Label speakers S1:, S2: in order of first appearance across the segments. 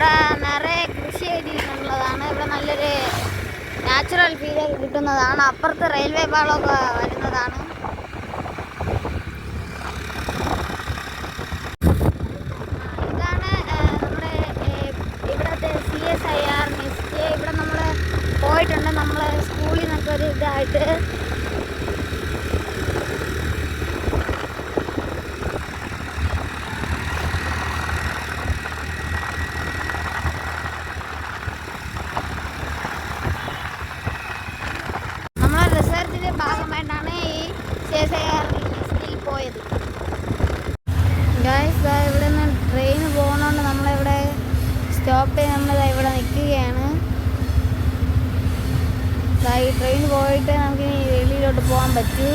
S1: ഇവിടെ നിറയെ കൃഷി ചെയ്തിട്ടുള്ളതാണ്. ഇവിടെ നല്ലൊരു നാച്ചുറൽ ഫീലൊക്കെ കിട്ടുന്നതാണ്. അപ്പുറത്ത് റെയിൽവേ പാളമൊക്കെ വരുന്നതാണ്. ഇതാണ് നമ്മുടെ ഇവിടുത്തെ CSIR നെസ്റ്റ്. ഇവിടെ നമ്മൾ പോയിട്ടുണ്ട്, നമ്മൾ സ്കൂളിൽ നിന്നൊക്കെ ഒരു ഇതായിട്ട്. നമ്മളെ റിസർച്ചിൻ്റെ ഭാഗമായിട്ടാണ് ഈ CSIR നെസ്റ്റിൽ പോയത്. ഗായ്സ്, ഇവിടെ നിന്ന് ട്രെയിൻ പോകുന്നതുകൊണ്ട് നമ്മളിവിടെ സ്റ്റോപ്പ് ചെയ്ത് നമ്മളിതാ ഇവിടെ നിൽക്കുകയാണ്. ഈ ട്രെയിൻ പോയിട്ട് നമുക്ക് ഇനി വെളിയിലോട്ട് പോകാൻ പറ്റൂ.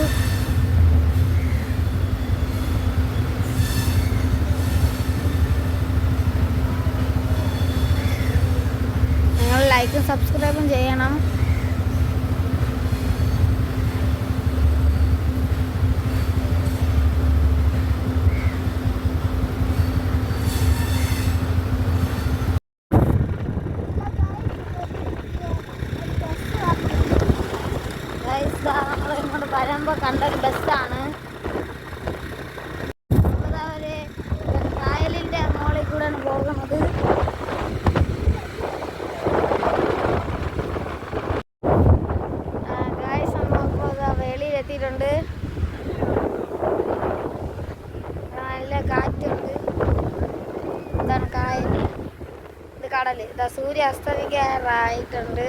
S1: നിങ്ങൾ ലൈക്കും സബ്സ്ക്രൈബും ചെയ്യണം. നമ്മൾ ഇങ്ങോട്ട് വരുമ്പോൾ കണ്ടൊരു ബസ്സാണ്. ഒരു കായലിൻ്റെ മുകളിൽ കൂടെയാണ് പോകുന്നത്. ഗായ്സ്, നമ്മളിപ്പോൾ വെളിയിലെത്തിയിട്ടുണ്ട്. നല്ല കാറ്റുണ്ട്. ഇതാണ് കായൽ, ഇത് കടൽ. ഇതാ സൂര്യ അസ്തമിക്കാറായിട്ടുണ്ട്.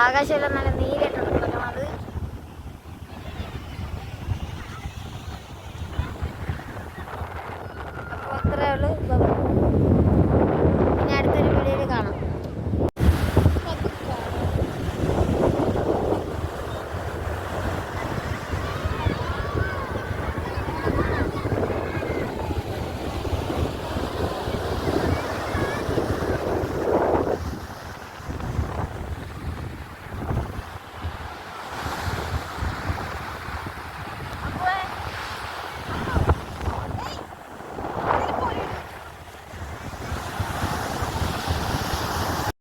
S1: ആകാശമെല്ലാം നല്ല നീലായിട്ടുണ്ട് കിടക്കുന്നത്. അപ്പോൾ അത്രയേ ഉള്ളൂ.